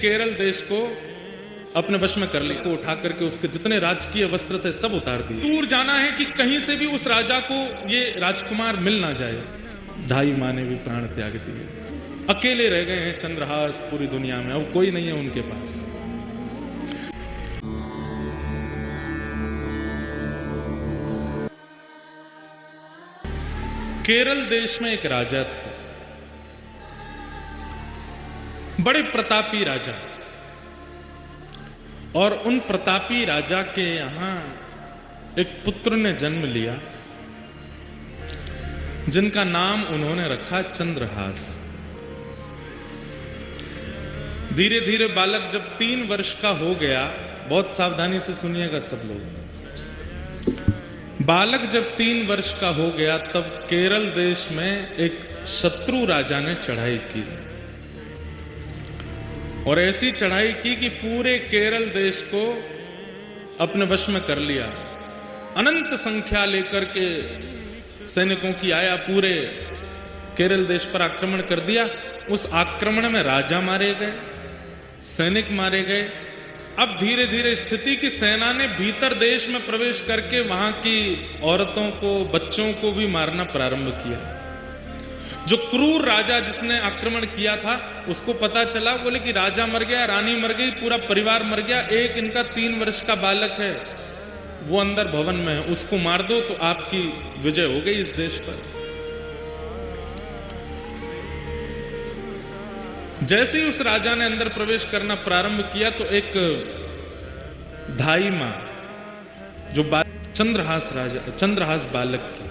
केरल देश को अपने वश में कर ली, को उठा करके उसके जितने राजकीय वस्त्र थे सब उतार दिए। दूर जाना है कि कहीं से भी उस राजा को ये राजकुमार मिल ना जाए। धाई माँ ने भी प्राण त्याग दिए। अकेले रह गए हैं चंद्रहास पूरी दुनिया में, अब कोई नहीं है उनके पास। केरल देश में एक राजा थे, बड़े प्रतापी राजा, और उन प्रतापी राजा के यहां एक पुत्र ने जन्म लिया जिनका नाम उन्होंने रखा चंद्रहास। धीरे धीरे बालक जब 3 वर्ष का हो गया, बहुत सावधानी से सुनिएगा सब लोग, बालक जब 3 वर्ष का हो गया तब केरल देश में एक शत्रु राजा ने चढ़ाई की, और ऐसी चढ़ाई की कि पूरे केरल देश को अपने वश में कर लिया। अनंत संख्या लेकर के सैनिकों की आया, पूरे केरल देश पर आक्रमण कर दिया। उस आक्रमण में राजा मारे गए, सैनिक मारे गए। अब धीरे धीरे स्थिति की सेना ने भीतर देश में प्रवेश करके वहां की औरतों को, बच्चों को भी मारना प्रारंभ किया। जो क्रूर राजा जिसने आक्रमण किया था उसको पता चला, बोले कि राजा मर गया, रानी मर गई, पूरा परिवार मर गया, एक इनका 3 वर्ष का बालक है वो अंदर भवन में है, उसको मार दो तो आपकी विजय हो गई इस देश पर। जैसे ही उस राजा ने अंदर प्रवेश करना प्रारंभ किया तो एक धाई मां, जो चंद्रहास बालक की,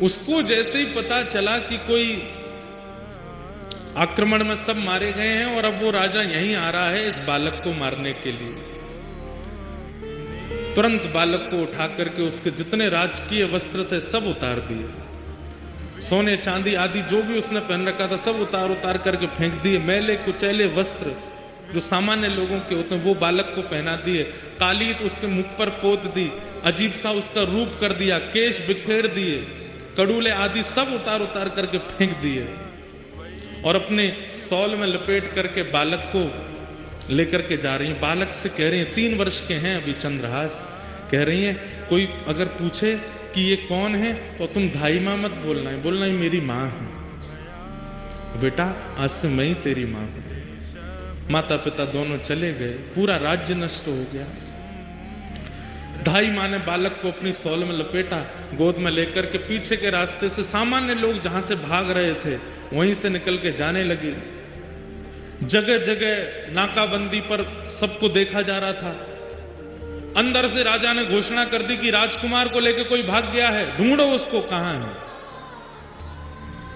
उसको जैसे ही पता चला कि कोई आक्रमण में सब मारे गए हैं और अब वो राजा यहीं आ रहा है इस बालक को मारने के लिए, तुरंत बालक को उठा करके उसके जितने राजकीय वस्त्र थे सब उतार दिए। सोने चांदी आदि जो भी उसने पहन रखा था सब उतार करके फेंक दिए। मैले कुचैले वस्त्र जो सामान्य लोगों के होते हैं वो बालक को पहना दिए। कालीत उसके मुख पर पोत दी, अजीब सा उसका रूप कर दिया, केश बिखेर दिए, कड़ूले आदि सब उतार करके फेंक दिए, और अपने सौल में लपेट करके बालक को लेकर के जा रही हैं। बालक से कह रही हैं, 3 वर्ष के हैं अभी चंद्रहास, कह रही हैं कोई अगर पूछे कि ये कौन है तो तुम धाई मां मत बोलना है, बोलना ही मेरी मां है। बेटा आज से मैं ही तेरी मां हूं। माता पिता दोनों चले गए, पूरा राज्य नष्ट हो गया। धाई मां ने बालक को अपनी सौल में लपेटा, गोद में लेकर के पीछे के रास्ते से सामान्य लोग जहां से भाग रहे थे वहीं से निकल के जाने लगे। जगह जगह नाकाबंदी पर सबको देखा जा रहा था। अंदर से राजा ने घोषणा कर दी कि राजकुमार को लेकर कोई भाग गया है, ढूंढो उसको, कहां है।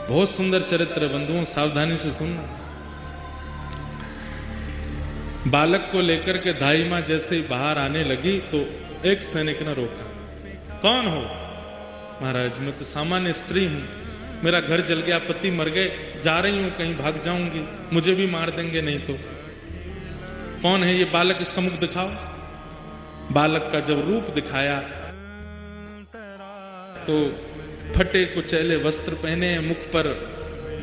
बहुत सुंदर चरित्र है बंधुओं, सावधानी से सुनना। बालक को लेकर के धाई मां जैसे ही बाहर आने लगी तो एक सैनिक ने रोका। कौन हो? महाराज मैं तो सामान्य स्त्री हूं, मेरा घर जल गया, पति मर गए, जा रही हूं कहीं, भाग जाऊंगी, मुझे भी मार देंगे नहीं तो। कौन है ये बालक, इसका मुख दिखाओ। बालक का जब रूप दिखाया तो फटे कुचैले वस्त्र पहने, मुख पर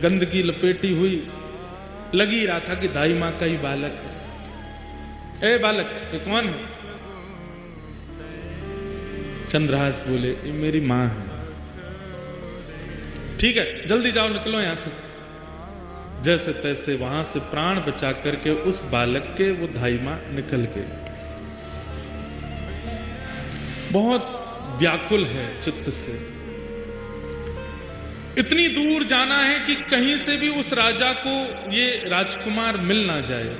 गंदगी लपेटी हुई, लगी रहा था कि धाई मां का ही बालक है। ए बालक ये कौन है? चंद्रहास बोले ये मेरी मां है। ठीक है जल्दी जाओ, निकलो यहां से। जैसे तैसे वहां से प्राण बचा करके उस बालक के वो धाई मां निकल गए। बहुत व्याकुल है चित्त से, इतनी दूर जाना है कि कहीं से भी उस राजा को ये राजकुमार मिल ना जाए।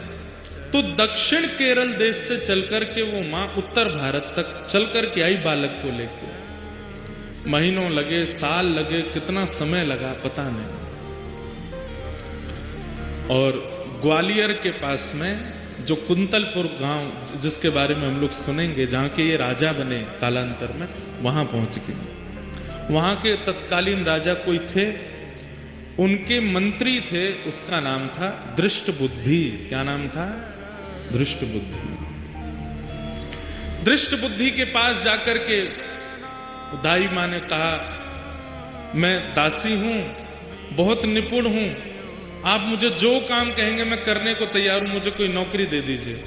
तो दक्षिण केरल देश से चलकर के वो मां उत्तर भारत तक चलकर के आई बालक को लेकर। महीनों लगे, साल लगे, कितना समय लगा पता नहीं। और ग्वालियर के पास में जो कुंतलपुर गांव जिसके बारे में हम लोग सुनेंगे, जहां के ये राजा बने कालांतर में, वहां पहुंच गए। वहां के तत्कालीन राजा कोई थे, उनके मंत्री थे, उसका नाम था दृष्टबुद्धि। क्या नाम था? दृष्टबुद्धि। दृष्टबुद्धि के पास जाकर के दाई मां ने कहा मैं दासी हूं, बहुत निपुण हूं, आप मुझे जो काम कहेंगे मैं करने को तैयार हूं, मुझे कोई नौकरी दे दीजिए।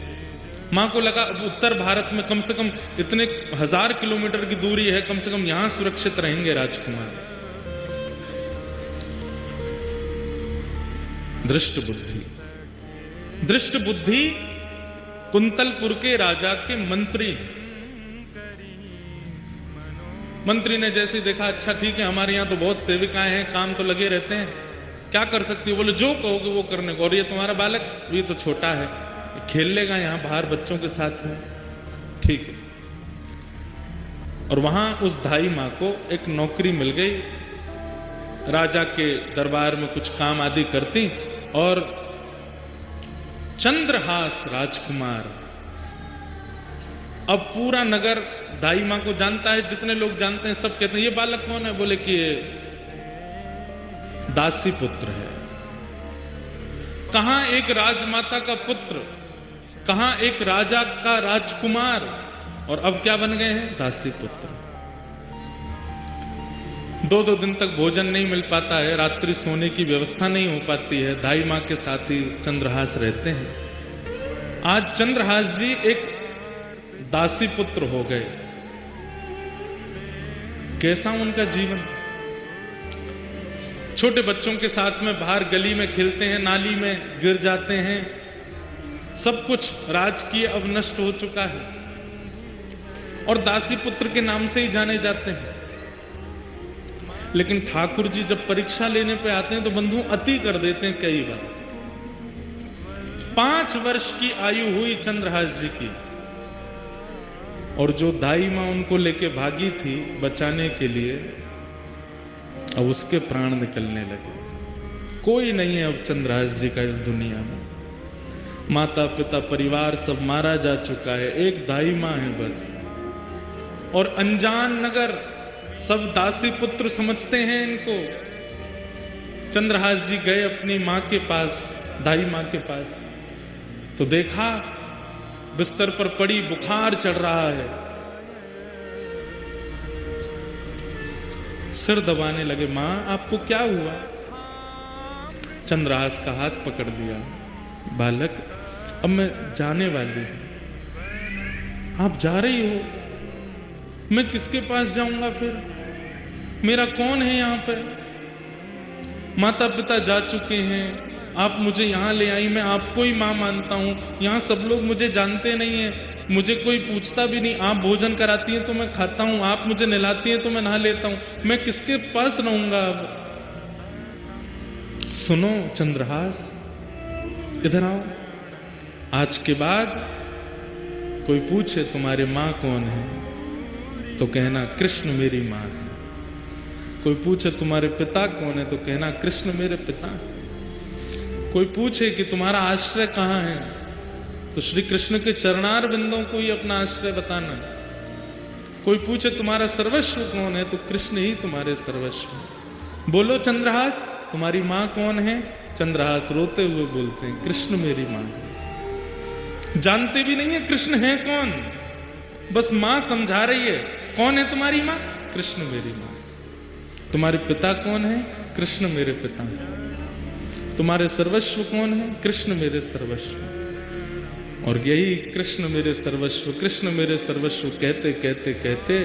मां को लगा अब उत्तर भारत में कम से कम इतने 1000 किलोमीटर की दूरी है, कम से कम यहां सुरक्षित रहेंगे राजकुमार। दृष्ट बुद्धि, दृष्ट बुद्धि कुंतलपुर के राजा के मंत्री। मंत्री ने जैसे देखा, अच्छा ठीक है, हमारे यहां तो बहुत सेविकाएं हैं, काम तो लगे रहते हैं, क्या कर सकती हो? बोले जो कहोगे वो करने को। और ये तुम्हारा बालक, ये तो छोटा है, खेल लेगा यहां बाहर बच्चों के साथ में, ठीक है। और वहां उस धाई मां को एक नौकरी मिल गई, राजा के दरबार में कुछ काम आदि करती। और चंद्रहास राजकुमार, अब पूरा नगर दाई मां को जानता है, जितने लोग जानते हैं सब कहते हैं ये बालक कौन है? बोले कि ये दासी पुत्र है। कहां एक राजमाता का पुत्र, कहां एक राजा का राजकुमार, और अब क्या बन गए हैं? दासी पुत्र। 2-2 दिन तक भोजन नहीं मिल पाता है, रात्रि सोने की व्यवस्था नहीं हो पाती है, दाई मां के साथ ही चंद्रहास रहते हैं। आज चंद्रहास जी एक दासी पुत्र हो गए। कैसा उनका जीवन? छोटे बच्चों के साथ में बाहर गली में खेलते हैं, नाली में गिर जाते हैं, सब कुछ राजकीय अब नष्ट हो चुका है, और दासी पुत्र के नाम से ही जाने जाते हैं। लेकिन ठाकुर जी जब परीक्षा लेने पे आते हैं तो बंधु अति कर देते हैं कई बार। 5 वर्ष की आयु हुई चंद्रहास जी की, और जो दाई मां उनको लेके भागी थी बचाने के लिए, अब उसके प्राण निकलने लगे। कोई नहीं है अब चंद्रहास जी का इस दुनिया में, माता पिता परिवार सब मारा जा चुका है, एक दाई मां है बस। और अनजान नगर सब दासी पुत्र समझते हैं इनको। चंद्रहास जी गए अपनी मां के पास, दाई मां के पास, तो देखा बिस्तर पर पड़ी, बुखार चढ़ रहा है। सिर दबाने लगे, मां आपको क्या हुआ? चंद्रहास का हाथ पकड़ दिया, बालक अब मैं जाने वाली हूं, आप जा रही हो, मैं किसके पास जाऊंगा फिर? मेरा कौन है यहाँ पे? माता पिता जा चुके हैं, आप मुझे यहाँ ले आई, मैं आपको ही माँ मानता हूँ, यहाँ सब लोग मुझे जानते नहीं हैं, मुझे कोई पूछता भी नहीं, आप भोजन कराती हैं तो मैं खाता हूँ, आप मुझे नहलाती हैं तो मैं नहा लेता हूँ, मैं किसके पास रहूंगा अब? सुनो चंद्रहास, इधर आओ। आज के बाद कोई पूछे तुम्हारे माँ कौन है तो कहना कृष्ण मेरी माँ है। कोई पूछे तुम्हारे पिता कौन है तो कहना कृष्ण मेरे पिता है। कोई पूछे कि तुम्हारा आश्रय कहाँ है तो श्री कृष्ण के चरणार बिंदों को ही अपना आश्रय बताना। कोई पूछे तुम्हारा सर्वस्व कौन है तो कृष्ण ही तुम्हारे सर्वस्व। बोलो चंद्रहास तुम्हारी माँ कौन है? चंद्रहास रोते हुए बोलते हैं कृष्ण मेरी माँ है। जानते भी नहीं है कृष्ण है कौन, बस माँ समझा रही है। कौन है तुम्हारी माँ? कृष्ण मेरी माँ। तुम्हारे पिता कौन है? कृष्ण मेरे पिता हैं। तुम्हारे सर्वस्व कौन है? कृष्ण मेरे सर्वस्व। और यही कृष्ण मेरे सर्वस्व, कृष्ण मेरे सर्वस्व कहते कहते कहते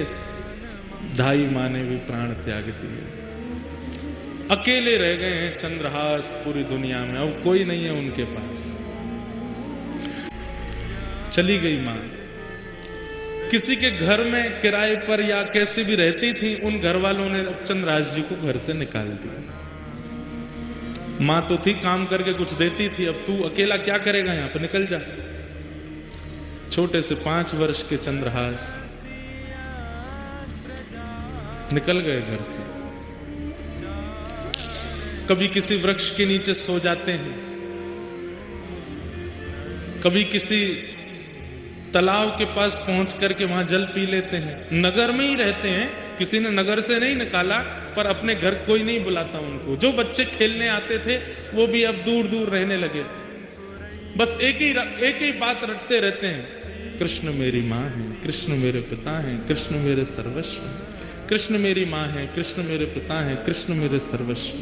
दाई माँ ने भी प्राण त्याग दिए। अकेले रह गए हैं चंद्रहास पूरी दुनिया में, अब कोई नहीं है उनके पास। चली गई माँ। किसी के घर में किराए पर या कैसे भी रहती थी, उन घर वालों ने चंद्रहास जी को घर से निकाल दिया। मां तो थी, काम करके कुछ देती थी, अब तू अकेला क्या करेगा यहां पर, निकल जा। छोटे से 5 वर्ष के चंद्रहास निकल गए घर से। कभी किसी वृक्ष के नीचे सो जाते हैं, कभी किसी तालाब के पास पहुंच करके वहां जल पी लेते हैं। नगर में ही रहते हैं, किसी ने नगर से नहीं निकाला, पर अपने घर कोई नहीं बुलाता उनको। जो बच्चे खेलने आते थे वो भी अब दूर दूर रहने लगे। बस एक ही बात रटते रहते हैं, कृष्ण मेरी माँ है, कृष्ण मेरे पिता हैं, कृष्ण मेरे सर्वस्व। कृष्ण मेरी माँ है, कृष्ण मेरे पिता हैं, कृष्ण मेरे सर्वस्व।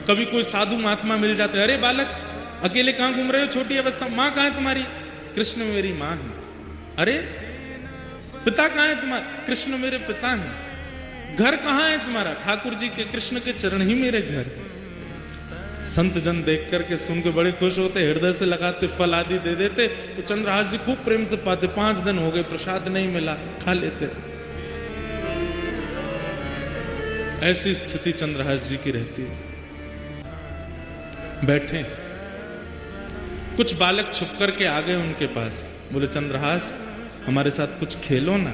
कभी कोई साधु महात्मा मिल जाते, अरे बालक अकेले कहां घूम रहे हो, छोटी अवस्था, मां कहां है तुम्हारी? कृष्ण मेरी मां है। अरे पिता कहां है तुम्हारा? कृष्ण मेरे पिता हैं। घर कहां है तुम्हारा? ठाकुर जी के, कृष्ण के चरण ही मेरे घर। संत जन देख करके सुन के बड़े खुश होते, हृदय से लगाते, फल आदि दे देते। तो चंद्रहास जी खूब प्रेम से पाते। 5 दिन हो गए, प्रसाद नहीं मिला, खा लेते। ऐसी स्थिति चंद्रहास जी की रहती है। बैठे, कुछ बालक छुप करके आ गए उनके पास। बोले चंद्रहास हमारे साथ कुछ खेलो ना।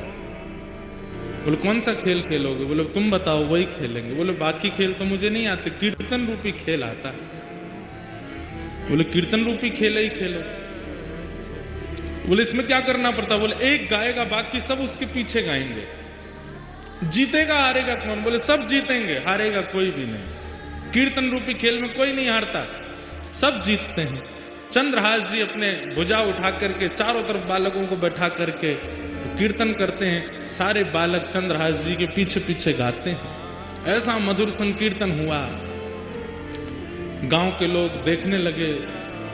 बोले कौन सा खेल खेलोगे? बोले तुम बताओ, वही खेलेंगे। बोले बाकी खेल तो मुझे नहीं आते, कीर्तन रूपी खेल आता है। बोले कीर्तन रूपी खेल ही खेलो। बोले इसमें क्या करना पड़ता? बोले एक गाएगा, बाकी सब उसके पीछे गाएंगे। जीतेगा हारेगा कौन? बोले सब जीतेंगे, हारेगा कोई भी नहीं। कीर्तन रूपी खेल में कोई नहीं हारता, सब जीतते हैं। चंद्रहास जी अपने भुजा उठा करके चारों तरफ बालकों को बैठा करके कीर्तन करते हैं। सारे बालक चंद्रहास जी के पीछे पीछे गाते हैं। ऐसा मधुर संकीर्तन हुआ, गांव के लोग देखने लगे,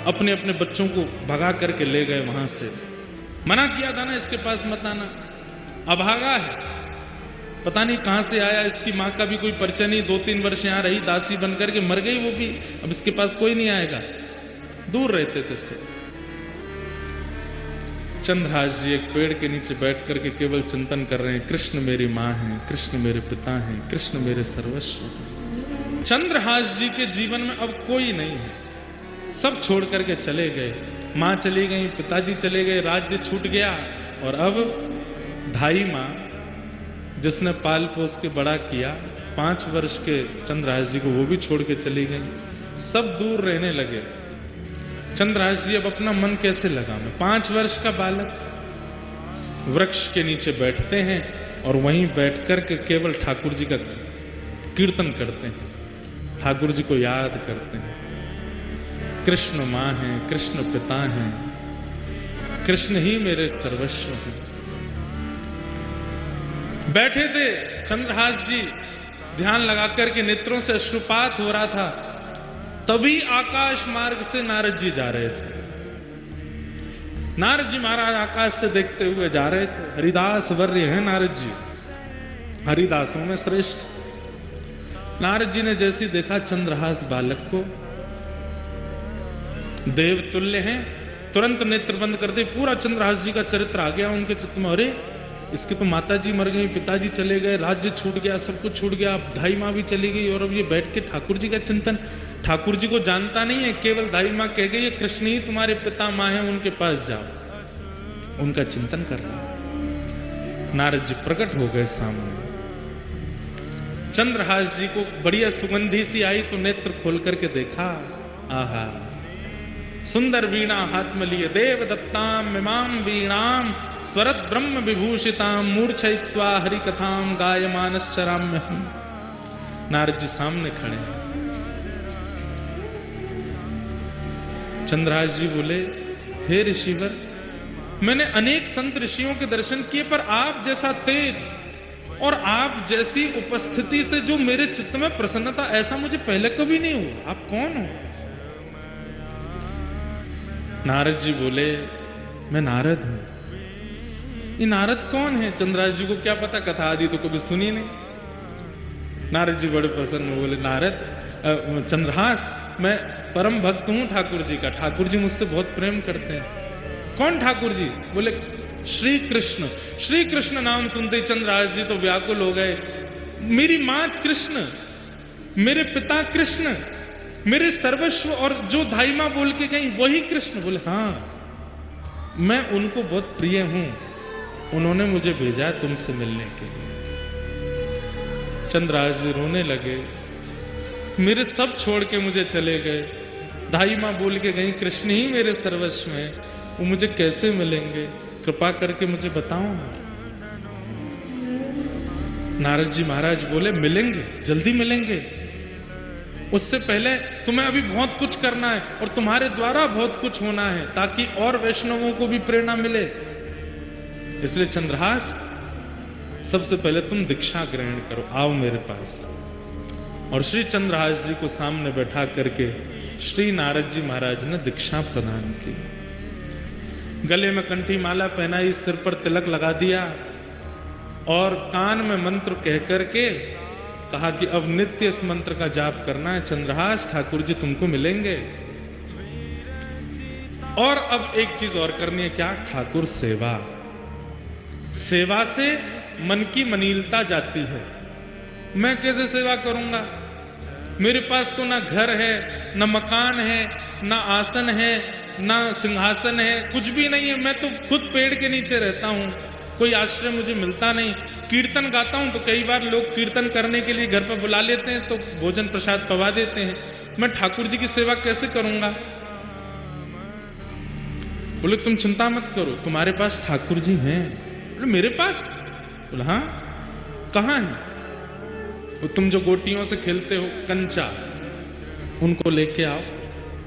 अपने अपने बच्चों को भगा करके ले गए वहां से। मना किया था ना इसके पास मत आना, अभागा है, पता नहीं कहां से आया, इसकी मां का भी कोई परिचय नहीं, 2-3 वर्ष यहां रही, दासी बनकर के मर गई वो भी, अब इसके पास कोई नहीं आएगा। दूर रहते थे से। चंद्रहास जी एक पेड़ के नीचे बैठ करके केवल चिंतन कर रहे हैं, कृष्ण मेरी मां है, कृष्ण मेरे पिता हैं, कृष्ण मेरे सर्वस्व हैं। चंद्रहास जी के जीवन में अब कोई नहीं है, सब छोड़ करके चले गए। मां चली गई, पिताजी चले गए, राज्य छूट गया। और अब धाई मां जिसने पाल पोस के बड़ा किया, 5 वर्ष के चंद्रहास जी को वो भी छोड़ के चली गई। सब दूर रहने लगे। चंद्रहास जी अब अपना मन कैसे लगावे? 5 वर्ष का बालक वृक्ष के नीचे बैठते हैं और वहीं बैठकर के केवल ठाकुर जी का कीर्तन करते हैं, ठाकुर जी को याद करते हैं। कृष्ण मां है, कृष्ण पिता हैं, कृष्ण ही मेरे सर्वस्व हैं। बैठे थे चंद्रहास जी, ध्यान लगाकर के नेत्रों से अश्रुपात हो रहा था। तभी आकाश मार्ग से नारद जी जा रहे थे। नारद जी महाराज आकाश से देखते हुए जा रहे थे। हरिदास वर्य हैं नारद जी, हरिदासों में श्रेष्ठ। नारद जी ने जैसे देखा चंद्रहास बालक को, देव तुल्य हैं, तुरंत नेत्र बंद कर दे। पूरा चंद्रहास जी का चरित्र आ गया उनके चित्त में। अरे इसके तो माता जी मर गई, पिताजी चले गए, राज्य छूट गया, सब कुछ छूट गया, अब धाई माँ भी चली गई, और अब ये बैठ के ठाकुर जी का चिंतन। ठाकुर जी को जानता नहीं है, केवल धाई माँ कह गई कृष्ण ही तुम्हारे पिता माँ है, उनके पास जाओ। उनका चिंतन कर रहा। नारद जी प्रकट हो गए सामने। चंद्रहास जी को बढ़िया सुगंधी सी आई तो नेत्र खोल करके देखा, आहा सुंदर वीणा हाथ में लिए, देव दत्ताम मिमाम वीणाम स्वरत ब्रह्म विभूषिताम मूर्छयित्वा हरि कथाम गायमानश्चराम्य हम। नारद जी सामने खड़े हैं। चंद्रहास जी बोले, हे ऋषिवर, मैंने अनेक संत ऋषियों के दर्शन किए, पर आप जैसा तेज और आप जैसी उपस्थिति से जो मेरे चित्त में प्रसन्नता, ऐसा मुझे पहले कभी नहीं हुआ। आप कौन हो? नारद जी बोले, मैं नारद हूं। ये नारद कौन है? चंद्रहास जी को क्या पता, कथा आदि तो कभी सुनी नहीं। नारद जी बड़े प्रसन्न हुए, बोले नारद चंद्रहास, मैं परम भक्त हूं ठाकुर जी का, ठाकुर जी मुझसे बहुत प्रेम करते हैं। कौन ठाकुर जी? बोले श्री कृष्ण। श्री कृष्ण नाम सुनते ही चंद्रहास जी तो व्याकुल हो गए। मेरी मां कृष्ण, मेरे पिता कृष्ण, मेरे सर्वस्व, और जो धाई मां बोल के गई वही कृष्ण। बोले हाँ, मैं उनको बहुत प्रिय हूं, उन्होंने मुझे भेजा तुमसे मिलने के लिए। चंद्रहास जी रोने लगे, मेरे सब छोड़ के मुझे चले गए, धाई मां बोल के गई कृष्ण ही मेरे सर्वस्व में, वो मुझे कैसे मिलेंगे? कृपा करके मुझे बताओ। नारद जी महाराज बोले, मिलेंगे, जल्दी मिलेंगे। उससे पहले तुम्हें अभी बहुत कुछ करना है और तुम्हारे द्वारा बहुत कुछ होना है, ताकि और वैष्णवों को भी प्रेरणा मिले। इसलिए चंद्रहास, सबसे पहले तुम दीक्षा ग्रहण करो, आओ मेरे पास। और श्री चंद्रहास जी को सामने बैठा करके श्री नारद जी महाराज ने दीक्षा प्रदान की। गले में कंठी माला पहनाई, सिर पर तिलक लगा दिया और कान में मंत्र कह करके कहा कि अब नित्य इस मंत्र का जाप करना है। चंद्रहास, ठाकुर जी तुमको मिलेंगे। और अब एक चीज और करनी है, क्या? ठाकुर सेवा। सेवा से मन की मनीलता जाती है। मैं कैसे सेवा करूंगा? मेरे पास तो ना घर है, ना मकान है, ना आसन है, ना सिंहासन है, कुछ भी नहीं है। मैं तो खुद पेड़ के नीचे रहता हूं, कोई आश्रय मुझे मिलता नहीं। कीर्तन गाता हूं तो कई बार लोग कीर्तन करने के लिए घर पर बुला लेते हैं तो भोजन प्रसाद पवा देते हैं। मैं ठाकुर जी की सेवा कैसे करूंगा? बोले तुम चिंता मत करो, तुम्हारे पास ठाकुर जी हैं। बोले मेरे पास? बोले हाँ। कहाँ है? वो तुम जो गोटियों से खेलते हो कंचा, उनको लेके आओ।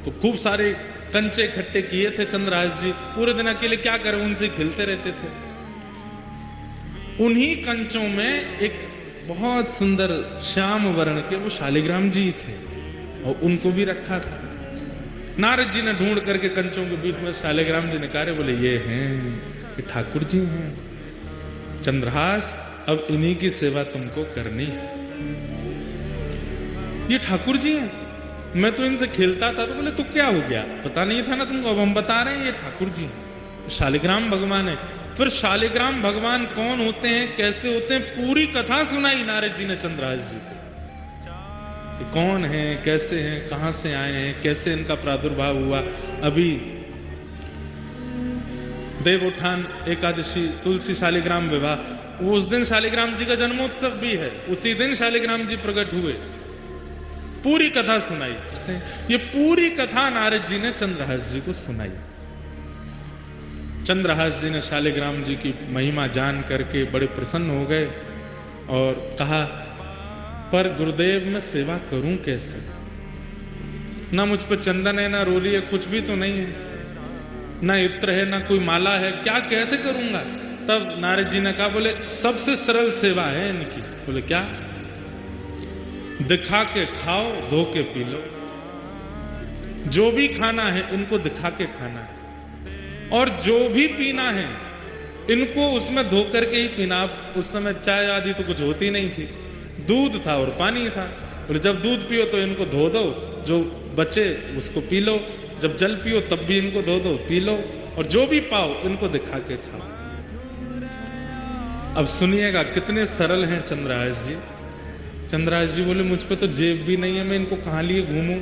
तो खूब सारे कंचे इकट्ठे किए थे चंद्रहास जी। पूरे दिन अकेले क्या करें, उनसे खेलते रहते थे। उन्हीं कंचों में एक बहुत सुंदर श्याम वर्ण के वो शालिग्राम जी थे और उनको भी रखा था। नारद जी ने ढूंढ करके कंचों के बीच में शालिग्राम जी निकाले। बोले ये हैं, ये ठाकुर जी हैं। चंद्रहास, अब इन्हीं की सेवा तुमको करनी है। ये ठाकुर जी हैं, मैं तो इनसे खेलता था। तो बोले तो क्या हो गया, पता नहीं था ना तुमको? अब हम बता रहे हैं, ये ठाकुर जी हैं, शालिग्राम भगवान है। फिर शालिग्राम भगवान कौन होते हैं, कैसे होते हैं, पूरी कथा सुनाई नारद जी ने चंद्रहास जी को। कौन है, कैसे हैं, कहां से आए हैं, कैसे इनका प्रादुर्भाव हुआ। अभी देवोत्थान एकादशी, तुलसी शालिग्राम विवाह, वो उस दिन शालिग्राम जी का जन्मोत्सव भी है, उसी दिन शालिग्राम जी प्रकट हुए। पूरी कथा सुनाई। ये पूरी कथा नारद जी ने चंद्रहास जी को सुनाई। चंद्रहास जी ने शालिग्राम जी की महिमा जान करके बड़े प्रसन्न हो गए और कहा, पर गुरुदेव मैं सेवा करूं कैसे? ना मुझ पर चंदन है, ना रोली है, कुछ भी तो नहीं है, ना इत्र है, ना कोई माला है, क्या कैसे करूंगा? तब नारद जी ने कहा, बोले सबसे सरल सेवा है इनकी। बोले क्या? दिखा के खाओ, धो के पी लो। जो भी खाना है इनको दिखा के खाना है, और जो भी पीना है इनको उसमें धो करके ही पीना। उस समय चाय आदि तो कुछ होती नहीं थी, दूध था और पानी था। बोले जब दूध पियो तो इनको धो दो, जो बचे उसको पी लो। जब जल पियो तब भी इनको धो दो, पी लो, और जो भी पाओ इनको दिखा के खाओ। अब सुनिएगा कितने सरल हैं चंद्रहास जी। चंद्रहास जी बोले मुझ पे तो जेब भी नहीं है, मैं इनको कहां लिए घूमूं?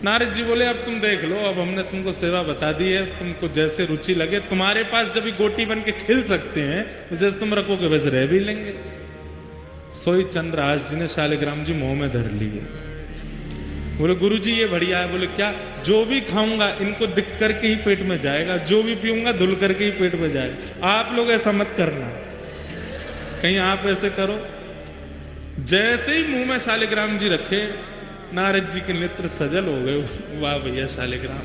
नारद जी बोले अब तुम देख लो, अब हमने तुमको सेवा बता दी है, तुमको जैसे रुचि लगे। तुम्हारे पास जब गोटी बन के खिल सकते हैं तो जैसे तुम रखोगे वैसे रह भी लेंगे। सोई चंद्रहास जी ने शालिग्राम जी मुंह में धर लिए। बोले गुरु जी ये बढ़िया है। बोले क्या? जो भी खाऊंगा इनको दिख करके ही पेट में जाएगा, जो भी पीऊंगा धुल करके ही पेट में जाएगा। आप लोग ऐसा मत करना, कहीं आप ऐसे करो। जैसे ही मुंह में शालिग्राम जी रखे, नारद जी के नेत्र सजल हो गए। वाह भैया शालिग्राम,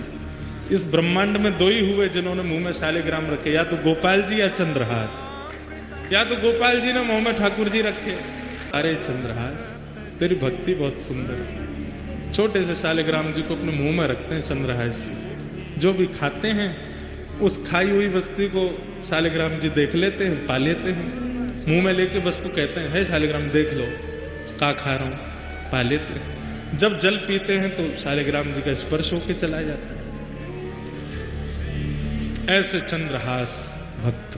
इस ब्रह्मांड में दो ही हुए जिन्होंने मुंह में शालिग्राम रखे, या तो गोपाल जी या चंद्रहास। या तो गोपाल जी ने मुंह में ठाकुर जी रखे। अरे चंद्रहास तेरी भक्ति बहुत सुंदर है। छोटे से शालिग्राम जी को अपने मुंह में रखते हैं चंद्रहास जी। जो भी खाते हैं उस खाई हुई वस्तु को शालिग्राम जी देख लेते हैं, पा लेते हैं, मुंह में लेके वस्तु कहते हैं, है शालिग्राम देख लो का खा रहा हूं, पा लेते हैं। जब जल पीते हैं तो शालिग्राम जी का स्पर्श होके चला जाता है। ऐसे चंद्रहास भक्त